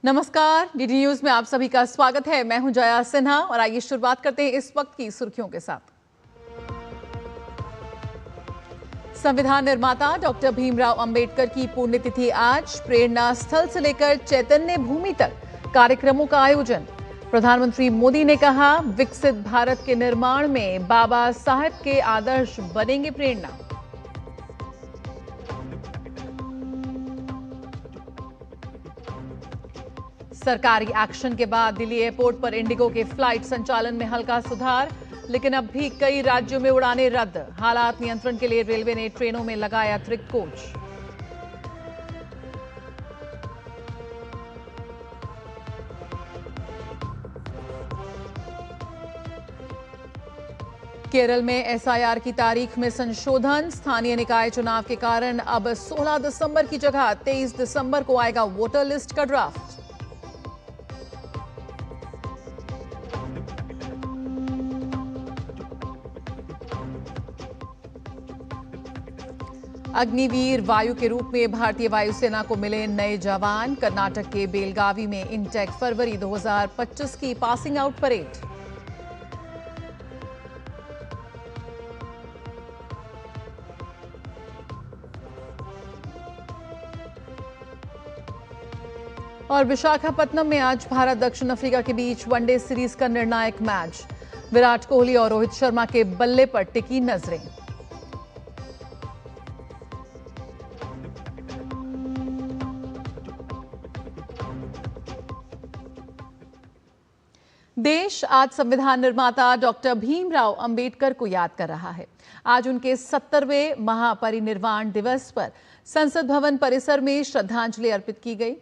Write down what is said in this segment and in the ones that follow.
नमस्कार, DD news में आप सभी का स्वागत है। मैं हूं जया सिन्हा और आइए शुरुआत करते हैं इस वक्त की सुर्खियों के साथ। संविधान निर्माता डॉक्टर भीमराव अंबेडकर की पुण्यतिथि आज। प्रेरणा स्थल से लेकर चैतन्य भूमि तक कार्यक्रमों का आयोजन। प्रधानमंत्री मोदी ने कहा, विकसित भारत के निर्माण में बाबा साहेब के आदर्श बनेंगे प्रेरणा। सरकारी एक्शन के बाद दिल्ली एयरपोर्ट पर इंडिगो के फ्लाइट संचालन में हल्का सुधार, लेकिन अब भी कई राज्यों में उड़ानें रद्द। हालात नियंत्रण के लिए रेलवे ने ट्रेनों में लगाया अतिरिक्त कोच। केरल में एसआईआर की तारीख में संशोधन। स्थानीय निकाय चुनाव के कारण अब 16 दिसंबर की जगह 23 दिसंबर को आएगा वोटर लिस्ट का ड्राफ्ट। अग्निवीर वायु के रूप में भारतीय वायुसेना को मिले नए जवान। कर्नाटक के बेलगावी में इनटेक फरवरी 2025 की पासिंग आउट परेड। और विशाखापत्तनम में आज भारत दक्षिण अफ्रीका के बीच वनडे सीरीज का निर्णायक मैच। विराट कोहली और रोहित शर्मा के बल्ले पर टिकी नजरें। देश आज संविधान निर्माता डॉक्टर भीमराव अंबेडकर को याद कर रहा है। आज उनके 70वें महापरिनिर्वाण दिवस पर संसद भवन परिसर में श्रद्धांजलि अर्पित की गई।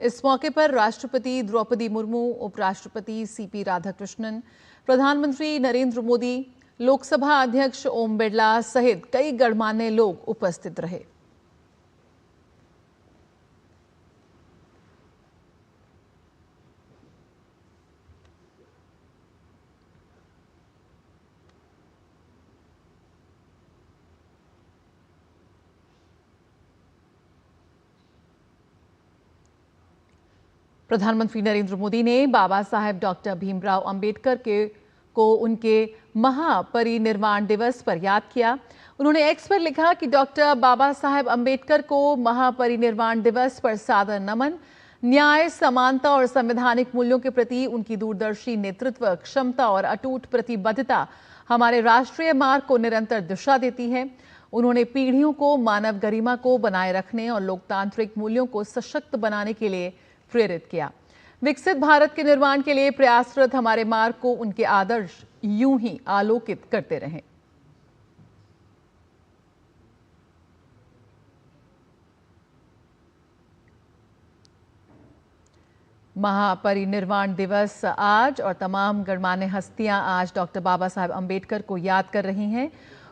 इस मौके पर राष्ट्रपति द्रौपदी मुर्मू, उपराष्ट्रपति सीपी राधाकृष्णन, प्रधानमंत्री नरेंद्र मोदी, लोकसभा अध्यक्ष ओम बिरला सहित कई गणमान्य लोग उपस्थित रहे। प्रधानमंत्री नरेंद्र मोदी ने बाबा साहेब डॉक्टर भीमराव अंबेडकर को उनके महापरिनिर्वाण दिवस पर याद किया। उन्होंने एक्स पर लिखा कि डॉक्टर बाबा साहेब अंबेडकर को महापरिनिर्वाण दिवस पर सादर नमन। न्याय, समानता और संवैधानिक मूल्यों के प्रति उनकी दूरदर्शी नेतृत्व क्षमता और अटूट प्रतिबद्धता हमारे राष्ट्रीय मार्ग को निरंतर दिशा देती है। उन्होंने पीढ़ियों को मानव गरिमा को बनाए रखने और लोकतांत्रिक मूल्यों को सशक्त बनाने के लिए प्रेरित किया। विकसित भारत के निर्माण के लिए प्रयासरत हमारे मार्ग को उनके आदर्श यूं ही आलोकित करते रहें। महापरिनिर्वाण दिवस आज और तमाम गणमान्य हस्तियां आज डॉक्टर बाबा साहेब अंबेडकर को याद कर रही हैं।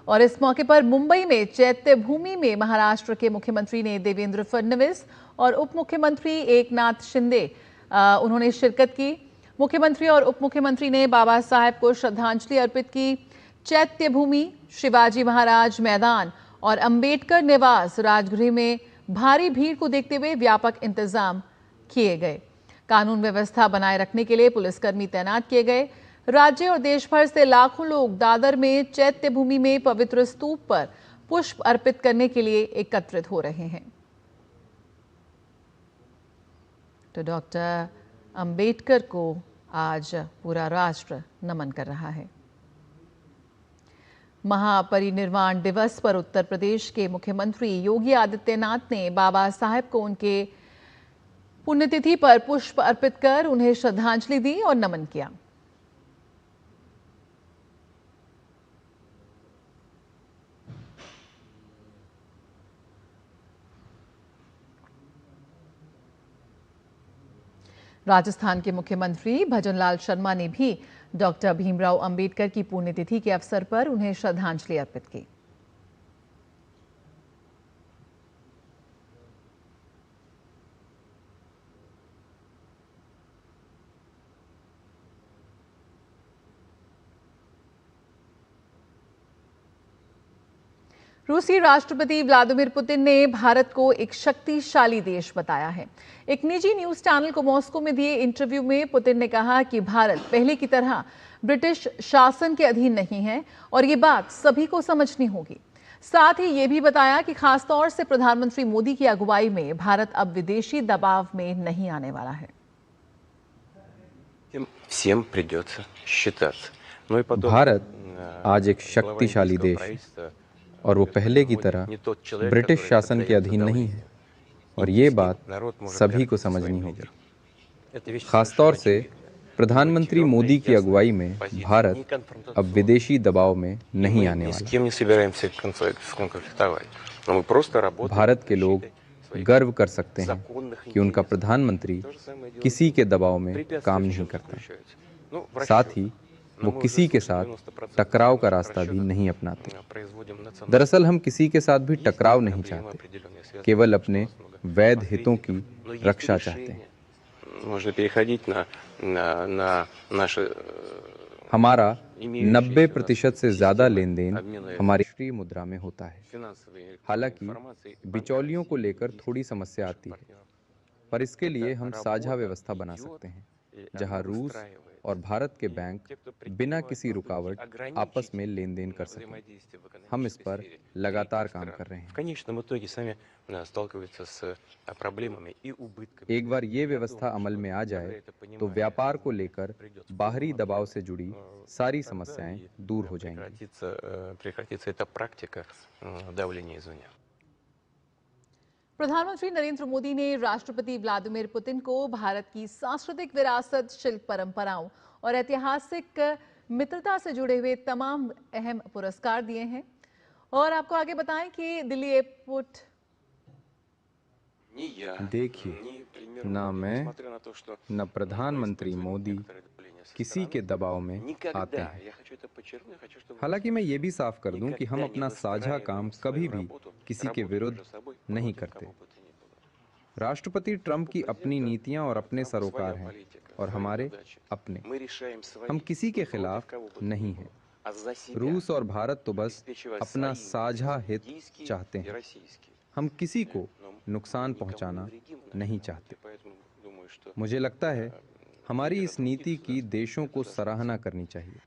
और इस मौके पर मुंबई में चैत्य भूमि में महाराष्ट्र के मुख्यमंत्री ने देवेंद्र फडणवीस और उप मुख्यमंत्री एकनाथ शिंदे उन्होंने शिरकत की। मुख्यमंत्री और उप मुख्यमंत्री ने बाबा साहेब को श्रद्धांजलि अर्पित की। चैत्य भूमि, शिवाजी महाराज मैदान और अंबेडकर निवास राजगृह में भारी भीड़ को देखते हुए व्यापक इंतजाम किए गए। कानून व्यवस्था बनाए रखने के लिए पुलिसकर्मी तैनात किए गए। राज्य और देश भर से लाखों लोग दादर में चैत्य भूमि में पवित्र स्तूप पर पुष्प अर्पित करने के लिए एकत्रित हो रहे हैं। तो डॉक्टर अंबेडकर को आज पूरा राष्ट्र नमन कर रहा है। महापरिनिर्वाण दिवस पर उत्तर प्रदेश के मुख्यमंत्री योगी आदित्यनाथ ने बाबा साहेब को उनके पुण्यतिथि पर पुष्प अर्पित कर उन्हें श्रद्धांजलि दी और नमन किया। राजस्थान के मुख्यमंत्री भजनलाल शर्मा ने भी डॉक्टर भीमराव अंबेडकर की पुण्यतिथि के अवसर पर उन्हें श्रद्धांजलि अर्पित की। रूसी राष्ट्रपति व्लादिमीर पुतिन ने भारत को एक शक्तिशाली देश बताया है। एक निजी न्यूज चैनल को मॉस्को में दिए इंटरव्यू में पुतिन ने कहा कि भारत पहले की तरह ब्रिटिश शासन के अधीन नहीं है और ये बात सभी को समझनी होगी। साथ ही ये भी बताया कि खासतौर से प्रधानमंत्री मोदी की अगुवाई में भारत अब विदेशी दबाव में नहीं आने वाला है। भारत आज एक शक्तिशाली देश है और वो पहले की तरह ब्रिटिश शासन के अधीन नहीं है और ये बात सभी को समझनी होगी। खासतौर से प्रधानमंत्री मोदी की अगुवाई में भारत अब विदेशी दबाव में नहीं आने वाला। भारत के लोग गर्व कर सकते हैं कि उनका प्रधानमंत्री किसी के दबाव में काम नहीं करता। साथ ही वो किसी के साथ टकराव का रास्ता भी नहीं अपनाते। दरअसल हम किसी के साथ भी टकराव नहीं चाहते, केवल अपने वैध हितों की रक्षा चाहते हैं। हमारा 90% से ज्यादा लेन देन हमारी राष्ट्रीय मुद्रा में होता है। हालांकि बिचौलियों को लेकर थोड़ी समस्या आती है, पर इसके लिए हम साझा व्यवस्था बना सकते हैं जहां रूस और भारत के बैंक बिना किसी रुकावट आपस में लेन देन कर सकें। हम इस पर लगातार काम कर रहे हैं। एक बार ये व्यवस्था अमल में आ जाए तो व्यापार को लेकर बाहरी दबाव से जुड़ी सारी समस्याएं दूर हो जाएंगी। प्रधानमंत्री नरेंद्र मोदी ने राष्ट्रपति व्लादिमीर पुतिन को भारत की सांस्कृतिक विरासत, शिल्प परंपराओं और ऐतिहासिक मित्रता से जुड़े हुए तमाम अहम पुरस्कार दिए हैं। और आपको आगे बताएं कि दिल्ली एयरपोर्ट देखिए, ना मैं न प्रधानमंत्री मोदी किसी के दबाव में आते हैं। हालांकि मैं ये भी साफ कर दूं कि हम अपना साझा काम कभी भी किसी के विरुद्ध नहीं करते। राष्ट्रपति ट्रंप की अपनी नीतियां और अपने सरोकार हैं और हमारे अपने। हम किसी के खिलाफ नहीं हैं। रूस और भारत तो बस अपना साझा हित चाहते हैं। हम किसी को नुकसान पहुंचाना नहीं चाहते। मुझे लगता है हमारी इस नीति की देशों को सराहना करनी चाहिए।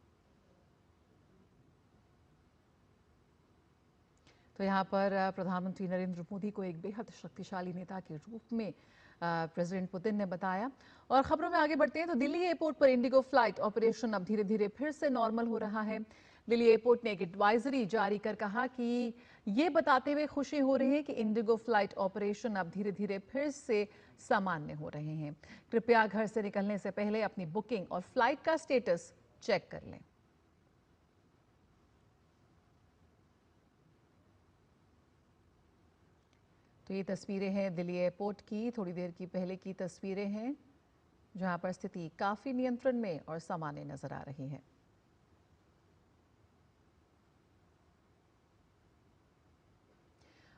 तो यहाँ पर प्रधानमंत्री नरेंद्र मोदी को एक बेहद शक्तिशाली नेता के रूप में प्रेसिडेंट पुतिन ने बताया। और खबरों में आगे बढ़ते हैं तो दिल्ली एयरपोर्ट पर इंडिगो फ्लाइट ऑपरेशन अब धीरे धीरे फिर से नॉर्मल हो रहा है। दिल्ली एयरपोर्ट ने एक एडवाइजरी जारी कर कहा कि ये बताते हुए खुशी हो रही है कि इंडिगो फ्लाइट ऑपरेशन अब धीरे धीरे फिर से सामान्य हो रहे हैं। कृपया घर से निकलने से पहले अपनी बुकिंग और फ्लाइट का स्टेटस चेक कर लें। तो ये तस्वीरें हैं दिल्ली एयरपोर्ट की, थोड़ी देर की पहले की तस्वीरें हैं जहां पर स्थिति काफी नियंत्रण में और सामान्य नजर आ रही है।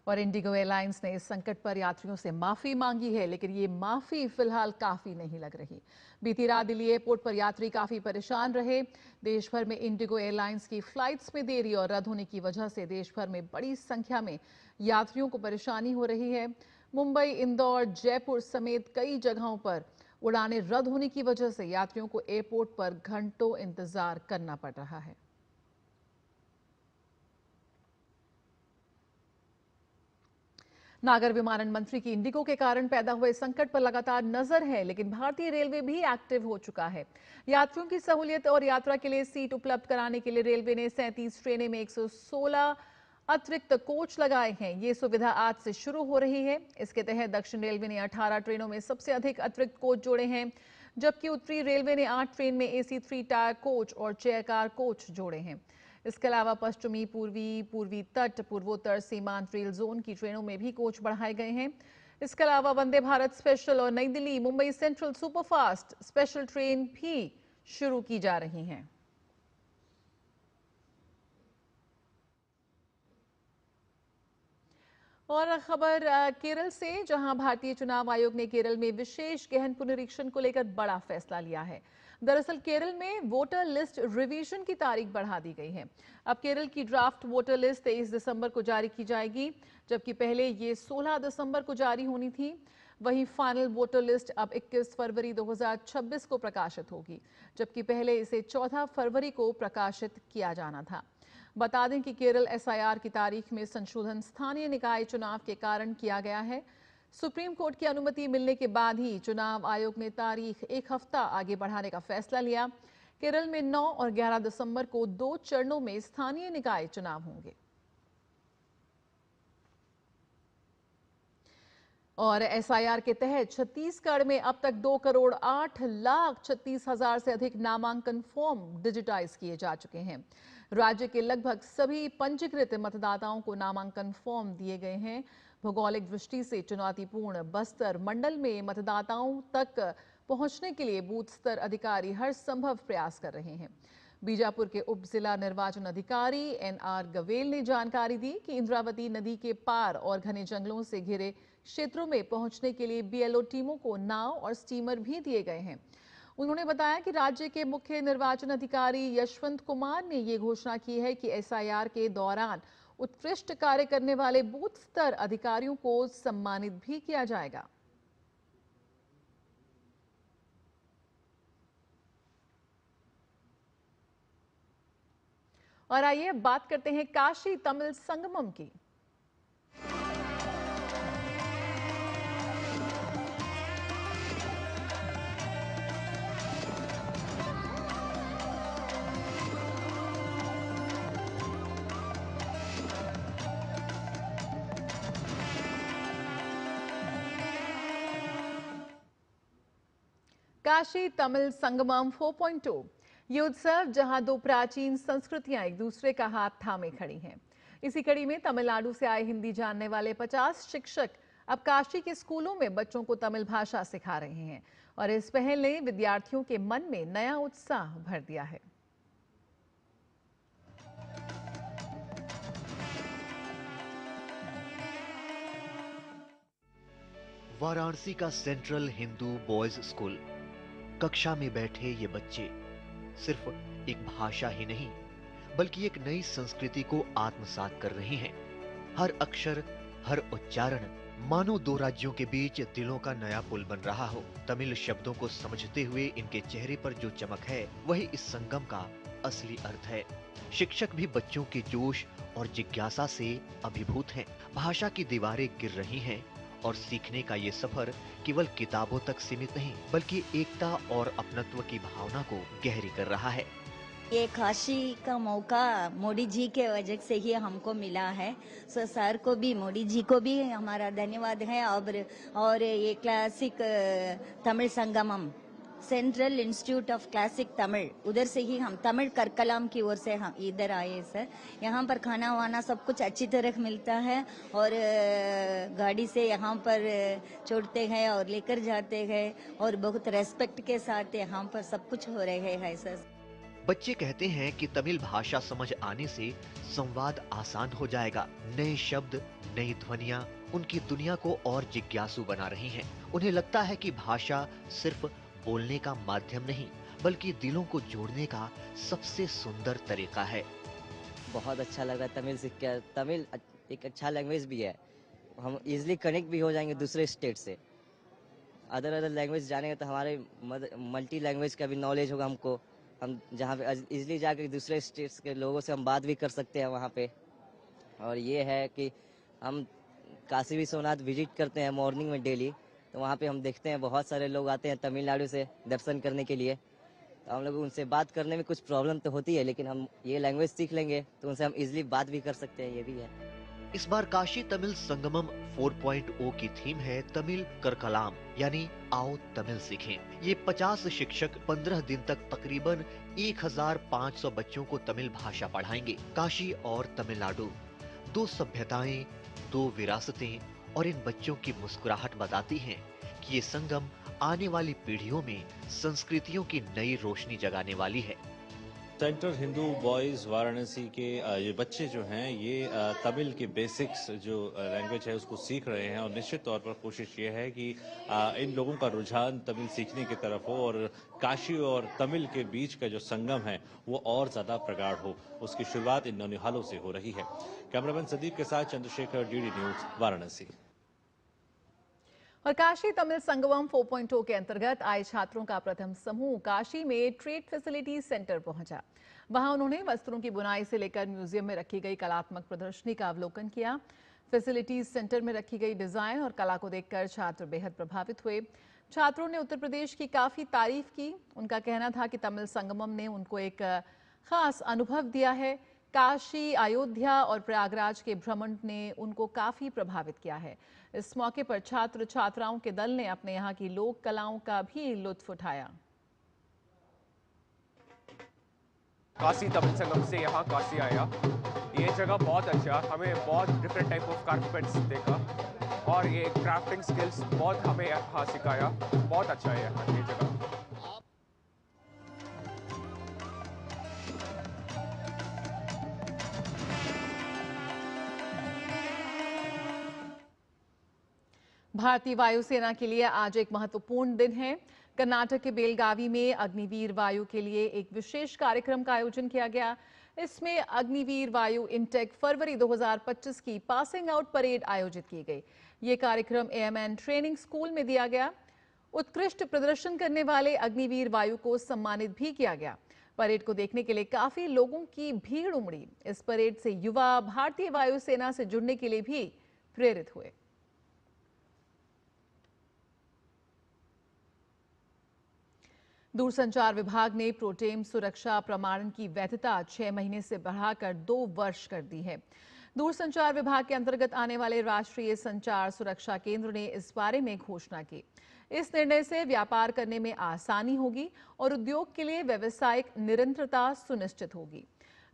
और इंडिगो एयरलाइंस ने इस संकट पर यात्रियों से माफी मांगी है, लेकिन ये माफी फिलहाल काफी नहीं लग रही। बीती रात दिल्ली एयरपोर्ट पर यात्री काफी परेशान रहे। देश भर में इंडिगो एयरलाइंस की फ्लाइट्स में देरी और रद्द होने की वजह से देश भर में बड़ी संख्या में यात्रियों को परेशानी हो रही है। मुंबई, इंदौर, जयपुर समेत कई जगहों पर उड़ानें रद्द होने की वजह से यात्रियों को एयरपोर्ट पर घंटों इंतजार करना पड़ रहा है। नागर विमानन मंत्री की इंडिगो के कारण पैदा हुए संकट पर लगातार नजर है, लेकिन भारतीय रेलवे भी एक्टिव हो चुका है। यात्रियों की सहूलियत और यात्रा के लिए सीट उपलब्ध कराने के लिए रेलवे ने 37 ट्रेनें में 116 अतिरिक्त कोच लगाए हैं। ये सुविधा आज से शुरू हो रही है। इसके तहत दक्षिण रेलवे ने 18 ट्रेनों में सबसे अधिक अतिरिक्त कोच जोड़े हैं, जबकि उत्तरी रेलवे ने 8 ट्रेन में AC 3 टायर कोच और चेयर कार कोच जोड़े हैं। इसके अलावा पश्चिमी, पूर्वी तट, पूर्वोत्तर सीमांत रेल जोन की ट्रेनों में भी कोच बढ़ाए गए हैं। इसके अलावा वंदे भारत स्पेशल और नई Delhi Mumbai central superfast special train भी शुरू की जा रही हैं। और खबर केरल से, जहां भारतीय चुनाव आयोग ने केरल में विशेष गहन पुनरीक्षण को लेकर बड़ा फैसला लिया है। दरअसल केरल में वोटर लिस्ट रिवीजन की तारीख बढ़ा दी गई है। अब केरल की ड्राफ्ट वोटर लिस्ट 23 दिसंबर को जारी की जाएगी, जबकि पहले ये 16 दिसंबर को जारी होनी थी। वहीं फाइनल वोटर लिस्ट अब 21 फरवरी 2026 को प्रकाशित होगी, जबकि पहले इसे 14 फरवरी को प्रकाशित किया जाना था। बता दें कि केरल एसआईआर की तारीख में संशोधन स्थानीय निकाय चुनाव के कारण किया गया है। सुप्रीम कोर्ट की अनुमति मिलने के बाद ही चुनाव आयोग ने तारीख एक हफ्ता आगे बढ़ाने का फैसला लिया। केरल में 9 और 11 दिसंबर को 2 चरणों में स्थानीय निकाय चुनाव होंगे। और एसआईआर के तहत छत्तीसगढ़ में अब तक 2,08,36,000 से अधिक नामांकन फॉर्म डिजिटाइज किए जा चुके हैं। राज्य के लगभग सभी पंजीकृत मतदाताओं को नामांकन फॉर्म दिए गए हैं। भौगोलिक दृष्टि से चुनौतीपूर्ण बस्तर मंडल में मतदाताओं तक पहुंचने के लिए बूथ स्तर अधिकारी हर संभव प्रयास कर रहे हैं। बीजापुर के उप जिला निर्वाचन अधिकारी एनआर गवेल ने जानकारी दी कि इंद्रावती नदी के पार और घने जंगलों से घिरे क्षेत्रों में पहुंचने के लिए बीएलओ टीमों को नाव और स्टीमर भी दिए गए हैं। उन्होंने बताया कि राज्य के मुख्य निर्वाचन अधिकारी यशवंत कुमार ने ये घोषणा की है कि एसआईआर के दौरान उत्कृष्ट कार्य करने वाले बूथ स्तर अधिकारियों को सम्मानित भी किया जाएगा। और आइए बात करते हैं काशी तमिल संगमम की। काशी तमिल संगमम 4.2 ये उत्सव जहां दो प्राचीन संस्कृतियां एक दूसरे का हाथ थामे खड़ी हैं। इसी कड़ी में तमिलनाडु से आए हिंदी जानने वाले 50 शिक्षक अब काशी के स्कूलों में बच्चों को तमिल भाषा सिखा रहे हैं और इस पहल ने विद्यार्थियों के मन में नया उत्साह भर दिया है। वाराणसी का सेंट्रल हिंदू बॉयज स्कूल। कक्षा में बैठे ये बच्चे सिर्फ एक भाषा ही नहीं बल्कि एक नई संस्कृति को आत्मसात कर रहे हैं। हर अक्षर, हर उच्चारण मानो दो राज्यों के बीच दिलों का नया पुल बन रहा हो। तमिल शब्दों को समझते हुए इनके चेहरे पर जो चमक है वही इस संगम का असली अर्थ है। शिक्षक भी बच्चों के जोश और जिज्ञासा से अभिभूत हैं। भाषा की दीवारें गिर रही हैं और सीखने का ये सफर केवल किताबों तक सीमित नहीं बल्कि एकता और अपनत्व की भावना को गहरी कर रहा है। ये काशी का मौका मोदी जी के वजह से ही हमको मिला है। सो सर को भी, मोदी जी को भी हमारा धन्यवाद है। और ये classic Tamil Sangamam, central institute of classic Tamil, उधर से ही हम तमिल करकलाम की ओर से हम इधर आए सर। यहाँ पर खाना वाना सब कुछ अच्छी तरह मिलता है और गाड़ी से यहाँ पर छोड़ते हैं और लेकर जाते हैं और बहुत रेस्पेक्ट के साथ यहाँ पर सब कुछ हो रहे हैं सर। बच्चे कहते हैं कि तमिल भाषा समझ आने से संवाद आसान हो जाएगा। नए शब्द, नई ध्वनियाँ उनकी दुनिया को और जिज्ञासु बना रही हैं। उन्हें लगता है कि भाषा सिर्फ बोलने का माध्यम नहीं बल्कि दिलों को जोड़ने का सबसे सुंदर तरीका है। बहुत अच्छा लगा तमिल सीख कर। तमिल एक अच्छा लैंग्वेज भी है, हम इजीली कनेक्ट भी हो जाएंगे दूसरे स्टेट से। अदर लैंग्वेज जानेंगे तो हमारे मल्टी लैंग्वेज का भी नॉलेज होगा हमको। हम जहाँ पे इजीली जाकर दूसरे स्टेट्स के लोगों से हम बात भी कर सकते हैं वहाँ पे। और ये है कि हम काशी विश्वनाथ विजिट करते हैं मॉर्निंग में डेली, तो वहाँ पे हम देखते हैं बहुत सारे लोग आते हैं तमिलनाडु से दर्शन करने के लिए। तो हम लोग उनसे बात करने में कुछ प्रॉब्लम तो होती है, लेकिन हम ये लैंग्वेज सीख लेंगे तो उनसे हम इजीली बात भी कर सकते हैं, ये भी है। इस बार काशी तमिल संगमम 4.0 की थीम है तमिल करकलाम, यानी आओ तमिल सीखें। ये 50 शिक्षक 15 दिन तक तकरीबन 1500 बच्चों को तमिल भाषा पढ़ाएंगे। काशी और तमिलनाडु, दो सभ्यताएं, दो विरासतें, और इन बच्चों की मुस्कुराहट बताती हैं कि ये संगम आने वाली पीढ़ियों में संस्कृतियों की नई रोशनी जगाने वाली है। सेंट्रल हिंदू बॉयज वाराणसी के ये बच्चे जो हैं ये तमिल के बेसिक्स जो लैंग्वेज है उसको सीख रहे हैं और निश्चित तौर पर कोशिश ये है कि इन लोगों का रुझान तमिल सीखने की तरफ हो और काशी और तमिल के बीच का जो संगम है वो और ज्यादा प्रगाढ़ हो। उसकी शुरुआत इन नौनिहालों से हो रही है। कैमरामैन संदीप के साथ चंद्रशेखर, डीडी न्यूज, वाराणसी। और काशी तमिल संगमम 4.0 के अंतर्गत आए छात्रों का प्रथम समूह काशी में ट्रेड फैसिलिटी सेंटर पहुंचा। वहां उन्होंने वस्त्रों की बुनाई से लेकर म्यूजियम में रखी गई कलात्मक प्रदर्शनी का अवलोकन किया। फैसिलिटीज सेंटर में रखी गई डिजाइन और कला को देखकर छात्र बेहद प्रभावित हुए। छात्रों ने उत्तर प्रदेश की काफी तारीफ की। उनका कहना था कि तमिल संगमम ने उनको एक खास अनुभव दिया है। काशी, अयोध्या और प्रयागराज के भ्रमण ने उनको काफी प्रभावित किया है। इस मौके पर छात्र छात्राओं के दल ने अपने यहाँ की लोक कलाओं का भी लुत्फ उठाया। काशी तमिल संगम से यहाँ काशी आया। ये जगह बहुत अच्छा, हमें बहुत डिफरेंट टाइप ऑफ कारपेट्स देखा और ये क्राफ्टिंग स्किल्स बहुत हमें यहाँ सिखाया। बहुत अच्छा है यहाँ ये जगह। भारतीय वायुसेना के लिए आज एक महत्वपूर्ण दिन है। कर्नाटक के बेलगावी में अग्निवीर वायु के लिए एक विशेष कार्यक्रम का आयोजन किया गया। इसमें अग्निवीर वायु इनटेक फरवरी 2025 की पासिंग आउट परेड आयोजित की गई। ये कार्यक्रम एएमएन ट्रेनिंग स्कूल में दिया गया। उत्कृष्ट प्रदर्शन करने वाले अग्निवीर वायु को सम्मानित भी किया गया। परेड को देखने के लिए काफी लोगों की भीड़ उमड़ी। इस परेड से युवा भारतीय वायुसेना से जुड़ने के लिए भी प्रेरित हुए। दूरसंचार विभाग ने प्रोटेम सुरक्षा प्रमाणन की वैधता 6 महीने से बढ़ाकर 2 वर्ष कर दी है। दूरसंचार विभाग के अंतर्गत आने वाले राष्ट्रीय संचार सुरक्षा केंद्र ने इस बारे में घोषणा की। इस निर्णय से व्यापार करने में आसानी होगी और उद्योग के लिए व्यावसायिक निरंतरता सुनिश्चित होगी।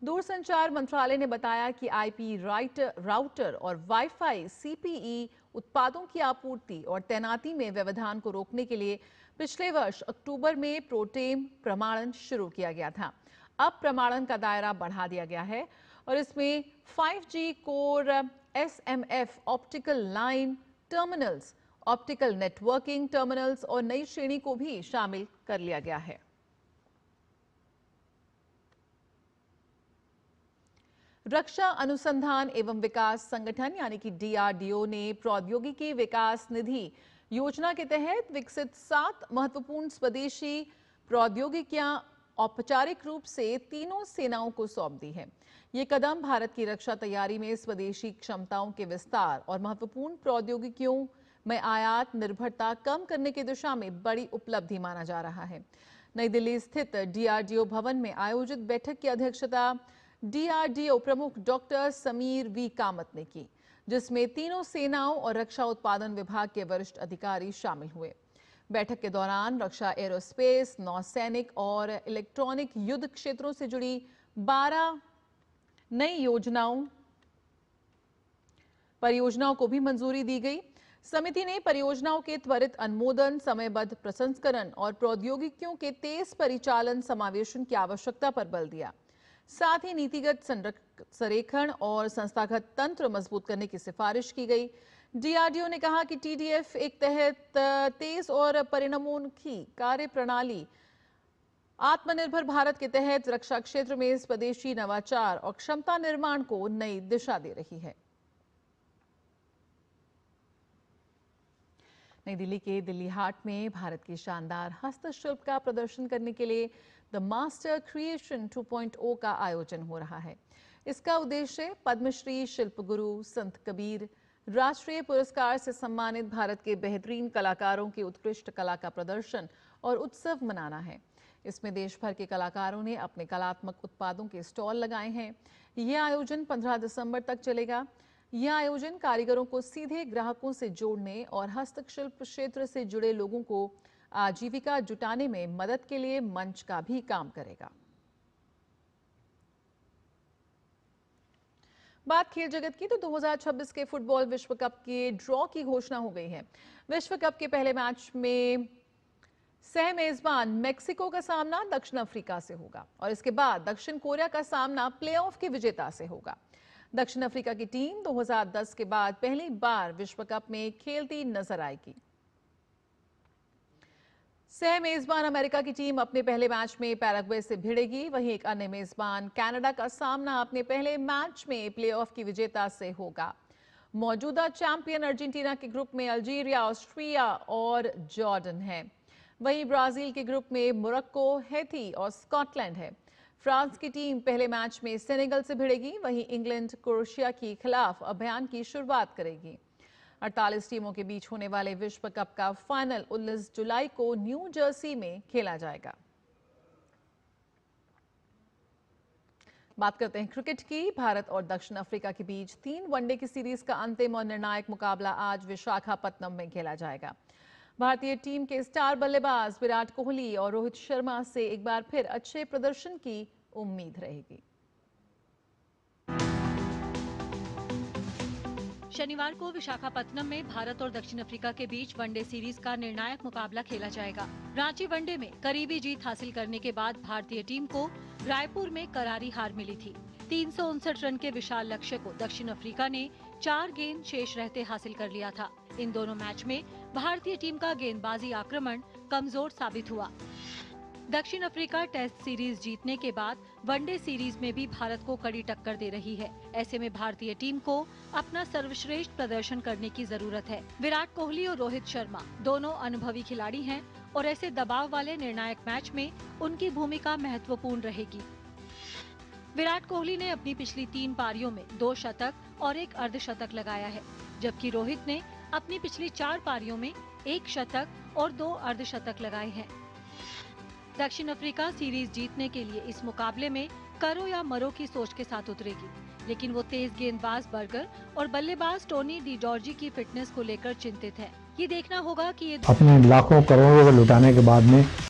दूरसंचार मंत्रालय ने बताया कि आईपी राउटर और वाईफाई सीपीई उत्पादों की आपूर्ति और तैनाती में व्यवधान को रोकने के लिए पिछले वर्ष अक्टूबर में प्रोटेम प्रमाणन शुरू किया गया था। अब प्रमाणन का दायरा बढ़ा दिया गया है और इसमें 5G core, SMF optical line terminals, optical networking terminals और नई श्रेणी को भी शामिल कर लिया गया है। रक्षा अनुसंधान एवं विकास संगठन यानी कि डीआरडीओ ने प्रौद्योगिकी विकास निधि योजना के तहत विकसित 7 महत्वपूर्ण स्वदेशी प्रौद्योगिकियां औपचारिक रूप से तीनों सेनाओं को सौंप दी है। ये कदम भारत की रक्षा तैयारी में स्वदेशी क्षमताओं के विस्तार और महत्वपूर्ण प्रौद्योगिकियों में आयात निर्भरता कम करने की दिशा में बड़ी उपलब्धि माना जा रहा है। नई दिल्ली स्थित डीआरडीओ भवन में आयोजित बैठक की अध्यक्षता डीआरडीओ प्रमुख डॉक्टर समीर वी कामत ने की, जिसमें तीनों सेनाओं और रक्षा उत्पादन विभाग के वरिष्ठ अधिकारी शामिल हुए। बैठक के दौरान रक्षा, एरोस्पेस, नौसैनिक और इलेक्ट्रॉनिक युद्ध क्षेत्रों से जुड़ी 12 नई परियोजनाओं को भी मंजूरी दी गई। समिति ने परियोजनाओं के त्वरित अनुमोदन, समयबद्ध प्रसंस्करण और प्रौद्योगिकियों के तेज परिचालन समावेशन की आवश्यकता पर बल दिया। साथ ही नीतिगत संरेखण और संस्थागत तंत्र मजबूत करने की सिफारिश की गई। डीआरडीओ ने कहा कि टीडीएफ एक तहत तेज और परिणामोन्मुखी कार्य प्रणाली आत्मनिर्भर भारत के तहत रक्षा क्षेत्र में स्वदेशी नवाचार और क्षमता निर्माण को नई दिशा दे रही है। नई दिल्ली के दिल्ली हाट में भारत की शानदार हस्तशिल्प का प्रदर्शन करने के लिए द मास्टर क्रिएशन 2.0 का आयोजन हो रहा है। इसका उद्देश्य पद्मश्री शिल्प गुरु संत कबीर राष्ट्रीय पुरस्कार से सम्मानित भारत के बेहतरीन कलाकारों की उत्कृष्ट कला का प्रदर्शन और उत्सव मनाना है। इसमें देश भर के कलाकारों ने अपने कलात्मक उत्पादों के स्टॉल लगाए हैं। यह आयोजन 15 दिसंबर तक चलेगा। यह आयोजन कारीगरों को सीधे ग्राहकों से जोड़ने और हस्तशिल्प क्षेत्र से जुड़े लोगों को आजीविका जुटाने में मदद के लिए मंच का भी काम करेगा। बात खेल जगत की तो 2026 के फुटबॉल विश्व कप के ड्रॉ की घोषणा हो गई है। विश्व कप के पहले मैच में सह मेजबान मेक्सिको का सामना दक्षिण अफ्रीका से होगा और इसके बाद दक्षिण कोरिया का सामना प्लेऑफ के विजेता से होगा। दक्षिण अफ्रीका की टीम 2010 के बाद पहली बार विश्व कप में खेलती नजर आएगी। सह मेजबान अमेरिका की टीम अपने पहले मैच में पैराग्वे से भिड़ेगी, वहीं एक अन्य मेजबान कनाडा का सामना अपने पहले मैच में प्लेऑफ की विजेता से होगा। मौजूदा चैंपियन अर्जेंटीना के ग्रुप में अल्जीरिया, ऑस्ट्रिया और जॉर्डन है। वहीं ब्राजील के ग्रुप में मोरक्को, हैती और स्कॉटलैंड है। फ्रांस की टीम पहले मैच में सेनेगल से भिड़ेगी, वहीं इंग्लैंड क्रोएशिया के खिलाफ अभियान की शुरुआत करेगी। 48 टीमों के बीच होने वाले विश्व कप का फाइनल 19 जुलाई को न्यू जर्सी में खेला जाएगा। बात करते हैं क्रिकेट की। भारत और दक्षिण अफ्रीका के बीच 3 वनडे की सीरीज का अंतिम और निर्णायक मुकाबला आज विशाखापत्तनम में खेला जाएगा। भारतीय टीम के स्टार बल्लेबाज विराट कोहली और रोहित शर्मा से एक बार फिर अच्छे प्रदर्शन की उम्मीद रहेगी। शनिवार को विशाखापत्तनम में भारत और दक्षिण अफ्रीका के बीच वनडे सीरीज का निर्णायक मुकाबला खेला जाएगा। रांची वनडे में करीबी जीत हासिल करने के बाद भारतीय टीम को रायपुर में करारी हार मिली थी। 359 रन के विशाल लक्ष्य को दक्षिण अफ्रीका ने 4 गेंद शेष रहते हासिल कर लिया था। इन दोनों मैच में भारतीय टीम का गेंदबाजी आक्रमण कमजोर साबित हुआ। दक्षिण अफ्रीका टेस्ट सीरीज जीतने के बाद वनडे सीरीज में भी भारत को कड़ी टक्कर दे रही है। ऐसे में भारतीय टीम को अपना सर्वश्रेष्ठ प्रदर्शन करने की जरूरत है। विराट कोहली और रोहित शर्मा दोनों अनुभवी खिलाड़ी हैं और ऐसे दबाव वाले निर्णायक मैच में उनकी भूमिका महत्वपूर्ण रहेगी। विराट कोहली ने अपनी पिछली 3 पारियों में 2 शतक और 1 अर्धशतक लगाया है, जबकि रोहित ने अपनी पिछली 4 पारियों में 1 शतक और 2 अर्धशतक लगाए हैं। दक्षिण अफ्रीका सीरीज जीतने के लिए इस मुकाबले में करो या मरो की सोच के साथ उतरेगी, लेकिन वो तेज गेंदबाज बर्गर और बल्लेबाज टोनी डी जॉर्जी की फिटनेस को लेकर चिंतित है। ये देखना होगा कि ये अपने लाखों करोड़ों को लुटाने के बाद में